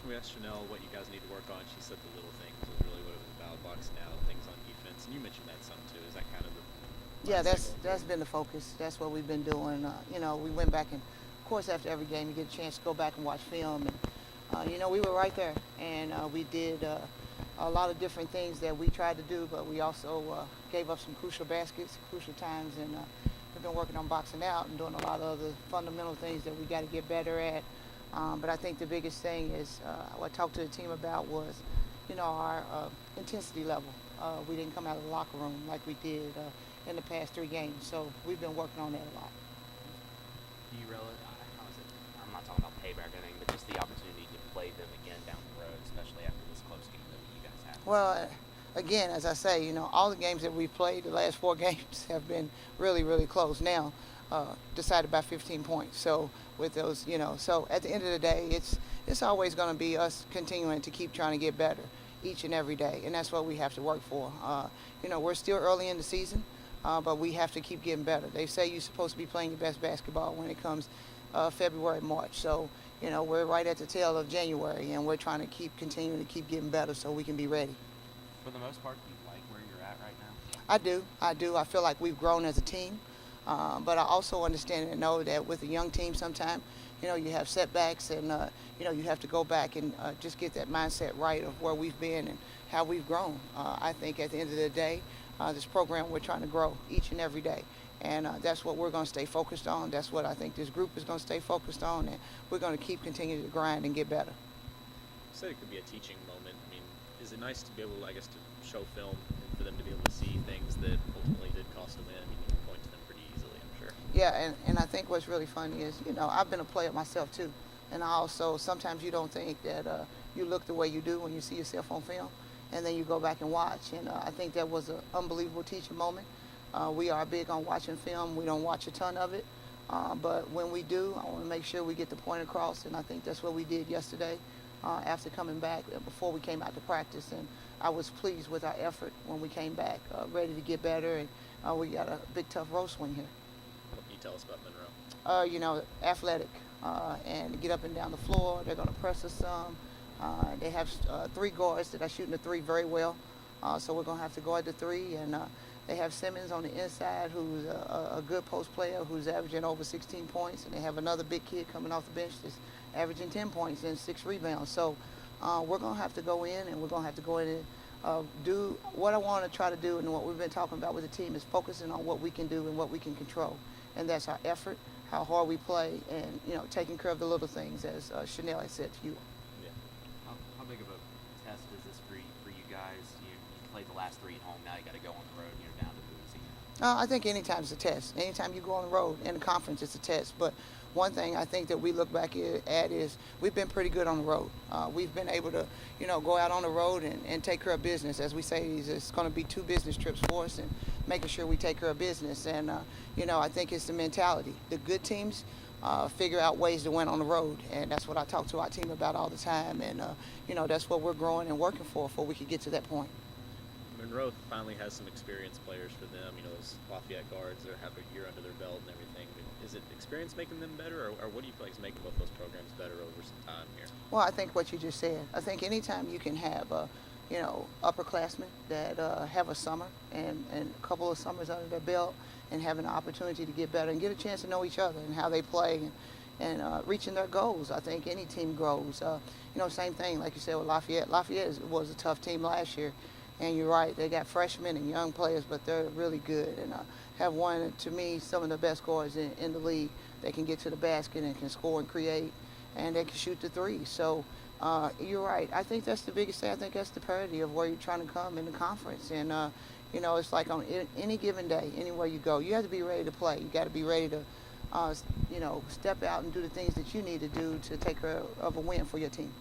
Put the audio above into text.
when we asked Chanel what you guys need to work on, she said the little things was really what it was about, boxing out, things on defense. And you mentioned that some too. Is that kind of the Yeah, mindset that's going that's forward? been the focus. That's what we've been doing. We went back and, of course, after every game, you get a chance to go back and watch film, and we were right there, and we did a lot of different things that we tried to do, but we also gave up some crucial baskets, crucial times, and we've been working on boxing out and doing a lot of other fundamental things that we got to get better at. But I think the biggest thing is what I talked to the team about was, our intensity level. We didn't come out of the locker room like we did in the past 3 games, so we've been working on that a lot. Do you really, how is it? I'm not talking about payback or anything, but just the opportunity to play them again down the road, especially after this close game that you guys had. Well, again, as I say, all the games that we've played, the last 4 games have been really, really close. Now, decided by 15 points. So with those, so at the end of the day, it's always going to be us continuing to keep trying to get better each and every day, and that's what we have to work for. We're still early in the season, but we have to keep getting better. They say you're supposed to be playing your best basketball when it comes February, March. So, we're right at the tail of January, and we're trying to keep continuing to keep getting better so we can be ready. For the most part, do you like where you're at right now? I do. I do. I feel like we've grown as a team. But I also understand and know that with a young team sometimes, you have setbacks and, you have to go back and just get that mindset right of where we've been and how we've grown. I think at the end of the day, this program, we're trying to grow each and every day. And that's what we're going to stay focused on. That's what I think this group is going to stay focused on. And we're going to keep continuing to grind and get better. You said it could be a teaching moment. I mean, is it nice to be able, I guess, to show film and for them to be able to see things that ultimately did cost a win? I mean, you can point to them pretty easily, I'm sure. Yeah, and I think what's really funny is, I've been a player myself too. And I also, sometimes you don't think that you look the way you do when you see yourself on film. And then you go back and watch. And I think that was an unbelievable teaching moment. We are big on watching film. We don't watch a ton of it. But when we do, I want to make sure we get the point across. And I think that's what we did yesterday after coming back, before we came out to practice. And I was pleased with our effort when we came back, ready to get better. And we got a big, tough road swing here. What can you tell us about Monroe? Athletic, and get up and down the floor. They're going to press us some. They have 3 guards that are shooting the 3 very well. So we're going to have to guard the 3. And they have Simmons on the inside, who's a good post player, who's averaging over 16 points. And they have another big kid coming off the bench that's averaging 10 points and 6 rebounds. So we're going to have to go in, and we're going to have to go in and do what I want to try to do, and what we've been talking about with the team is focusing on what we can do and what we can control. And that's our effort, how hard we play, and, taking care of the little things, as Chanel had said to you. Yeah. How big of a test is this for you guys? You played the last 3 at home. Now you got to go on the road. And you're down to Louisiana. I think anytime it's a test. Anytime you go on the road in a conference, it's a test. But one thing I think that we look back at is we've been pretty good on the road. We've been able to, go out on the road and take care of business. As we say, it's going to be 2 business trips for us, and making sure we take care of business. And, I think it's the mentality. The good teams figure out ways to win on the road. And that's what I talk to our team about all the time. And, that's what we're growing and working for before we could get to that point. Monroe finally has some experienced players for them. Those Lafayette guards that have a year under their belt and everything. Is it experience making them better, or what do you feel like is making both those programs better over some time here? Well, I think what you just said. I think anytime you can have, upperclassmen that have a summer and a couple of summers under their belt, and have an opportunity to get better and get a chance to know each other and how they play, and reaching their goals. I think any team grows. Same thing, like you said, with Lafayette. Lafayette was a tough team last year. And you're right, they got freshmen and young players, but they're really good. And have one, to me, some of the best scorers in the league. They can get to the basket and can score and create, and they can shoot the 3. So you're right. I think that's the biggest thing. I think that's the parity of where you're trying to come in the conference. And, it's like on any given day, anywhere you go, you have to be ready to play. You got to be ready to, step out and do the things that you need to do to take care of a win for your team.